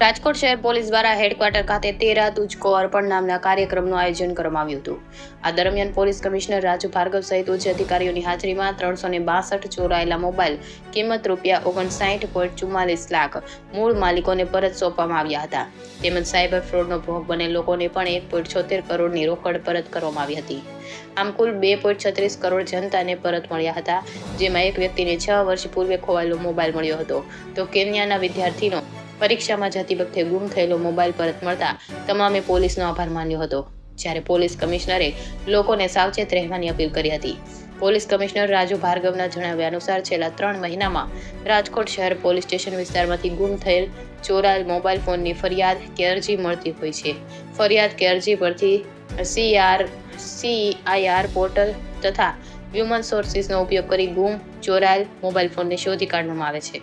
રાજકોટ શહેર પોલીસ દ્વારા હેડક્વાર્ટર ખાતે 13 તુજકો અર્પણ નામના કાર્યક્રમનું આયોજન કરવામાં આવ્યું હતું. આ દરમિયાન પોલીસ કમિશનર રાજુ ભાર્ગવ સહિત ઉચ્ચ અધિકારીઓની હાજરીમાં 362 ચોરાયેલા મોબાઈલ કિંમત ₹59.44 લાખ મૂળ માલિકોને પરત સોંપવામાં આવ્યા હતા. તેમજ સાયબર ફ્રોડનો ભોગ બનેલ લોકોને પણ 1.76 કરોડની રોકડ પરત કરવામાં આવી હતી. આમ કુલ 2.36 કરોડ જનતાને પરત મળ્યા હતા, જેમાં એક વ્યક્તિને 6 વર્ષ પૂર્વે ખોવાયેલો મોબાઈલ મળ્યો હતો, તો કેન્યાના વિદ્યાર્થીનો પરીક્ષામાં જતી વખતે ગુમ થયેલો મોબાઈલ પરત મળતા તમામે પોલીસનો આભાર માન્યો હતો. જ્યારે પોલીસ કમિશનરે લોકોને સાવચેત રહેવાની અપીલ કરી હતી. પોલીસ કમિશનર રાજુ ભાર્ગવના જણાવ્યા અનુસાર છેલ્લા 3 મહિનામાં રાજકોટ શહેર પોલીસ સ્ટેશન વિસ્તારમાંથી ગુમ થયેલ ચોરાયેલ મોબાઈલ ફોનની ફરિયાદ કે અરજી મળતી હોય છે. ફરિયાદ કે અરજી પરથી CIR પોર્ટલ તથા હ્યુમન સોર્સિસનો ઉપયોગ કરી ગુમ ચોરાયેલ મોબાઈલ ફોનને શોધી કાઢવામાં આવે છે.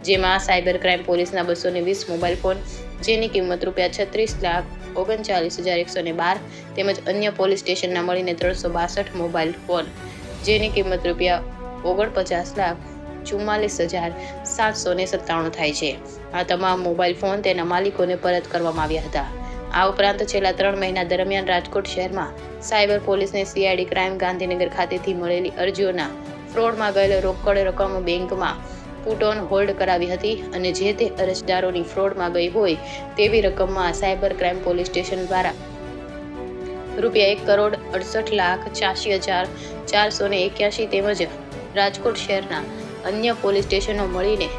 જેમાં સાયબર ક્રાઇમ પોલીસના 220 મોબાઈલ ફોન જેની કિંમત ₹36,39,112 તેમજ અન્ય પોલીસ સ્ટેશનના મળીને 362 મોબાઈલ ફોન જેની કિંમત ₹44,44,797 થાય છે. આ તમામ મોબાઈલ ફોન તેના માલિકોને પરત કરવામાં આવ્યા હતા. આ ઉપરાંત છેલ્લા 3 મહિના દરમિયાન રાજકોટ શહેરમાં સાયબર પોલીસને CID ક્રાઇમ ગાંધીનગર ખાતેથી મળેલી અરજીઓના ફ્રોડમાં ગયેલ રોકડ રકમ બેંકમાં પુટ ઓન હોલ્ડ કરાવી હતી અને જે તે અરજદારોની ફ્રોડમાં ગઈ હોય તેવી રકમમાં સાયબર ક્રાઇમ પોલીસ સ્ટેશન દ્વારા ₹1,68,86,481 તેમજ રાજકોટ શહેરના અન્ય પોલીસ સ્ટેશનો મળીને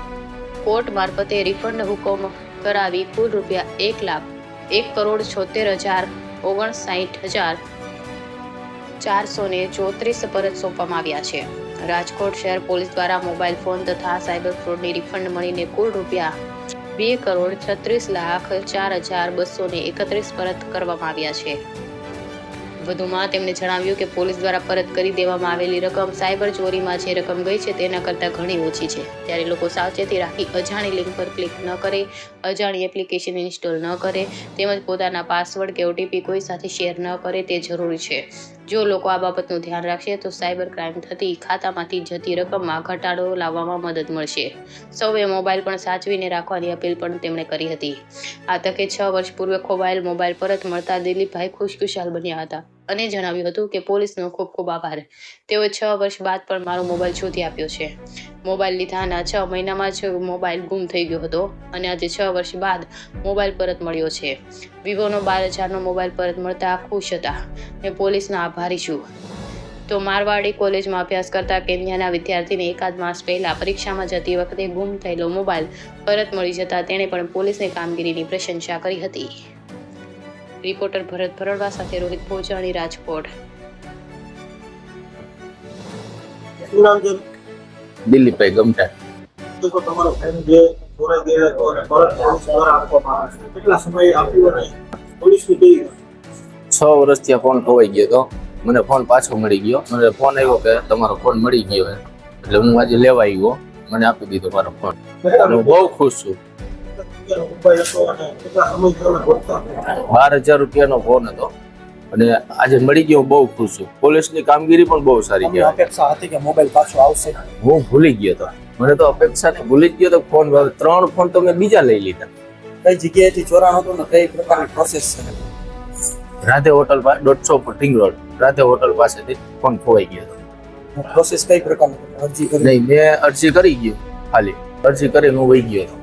કોર્ટ મારફતે રિફંડ હુકમ કરાવી કુલ ₹1,01,59,434 પરત સોંપવામાં આવ્યા છે. રાજકોટ શહેર પોલીસ દ્વારા મોબાઈલ ફોન તથા સાયબર ફ્રોડની રિફંડ મળીને કુલ ₹2,36,04,431 પરત કરવામાં આવ્યા છે. વધુમાં તેમણે જણાવ્યું કે પોલીસ દ્વારા પરત કરી દેવામાં આવેલી રકમ સાયબર ચોરીમાં જે રકમ ગઈ છે તેના કરતાં ઘણી ઓછી છે. ત્યારે લોકો સાવચેતી રાખી અજાણી લિંક પર ક્લિક ન કરે, અજાણી એપ્લિકેશન ઇન્સ્ટોલ ન કરે તેમજ પોતાના પાસવર્ડ કે OTP કોઈ સાથે શેર ન કરે તે જરૂરી છે. જો લોકો આ બાબતનું ધ્યાન રાખશે તો સાયબર ક્રાઇમ થતી ખાતામાંથી જતી રકમમાં ઘટાડો લાવવામાં મદદ મળશે. સૌએ મોબાઈલ પણ સાચવીને રાખવાની અપીલ પણ તેમણે કરી હતી. આ તકે 6 વર્ષ પૂર્વે ખોવાયેલ મોબાઈલ પરત મળતા દિલીપભાઈ ખુશખુશાલ બન્યા હતા અને જણાવ્યું હતું કે પોલીસનો ખૂબ ખૂબ આભાર. તેઓએ 6 વર્ષ બાદ પણ મારો મોબાઈલ શોધી આપ્યો છે. મોબાઈલ લીધાના 6 મહિનામાં જ મોબાઈલ ગુમ થઈ ગયો હતો અને આજે 6 વર્ષ બાદ મોબાઈલ પરત મળ્યો છે. વિવોનો 12,000નો મોબાઈલ પરત મળતા ખુશ હતા અને પોલીસના આભારી છું. તો મારવાડી કોલેજમાં અભ્યાસ કરતા કેન્યાના વિદ્યાર્થીને એકાદ માસ પહેલા પરીક્ષામાં જતી વખતે ગુમ થયેલો મોબાઈલ પરત મળી જતા તેણે પણ પોલીસની કામગીરીની પ્રશંસા કરી હતી. રિપોર્ટર ભરત ભરડવા સાથે રોહિત ભોજાણી, રાજકોટ. દિલીપભાઈ ગમટા. છ વર્ષથી આ ફોન ખોવાઈ ગયો હતો. મને ફોન પાછો મળી ગયો. મને ફોન આવ્યો કે તમારો ફોન મળી ગયો છે, એટલે હું આજે લેવા આવ્યો. મને આપી દીધો મારો ફોન. હું બહુ ખુશ છું. ₹12,000નો ફોન હતો અને આજે મળી ગયો. બહુ ખુશ છું. પોલીસની કામગીરી પણ બહુ સારી છે. અપેક્ષા હતી કે મોબાઈલ પાછો આવશે. હું ભૂલી ગયો હતો. મને તો અપેક્ષા ને ભૂલી જ ગયો તો. ફોન 3 ફોન તો મેં બીજા લઈ લીધા. કઈ જગ્યાએથી ચોરાણો હતો ને કઈ પ્રકારની પ્રોસેસ છે? રાધે હોટલ પાસે 150 foot ring road Radhe hotel પાસેથી ફોન ખોવાઈ ગયો હતો. પ્રોસેસ કઈ પ્રકારની અરજી કરી? નહીં, મેં અરજી કરી ગયો. ખાલી અરજી કરીને હું વહી ગયો હતો.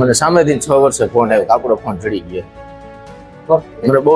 મને સામેથી 6 વર્ષે ફોન આવ્યો, આપણો ફોન ચડી ગયો. મને બહુ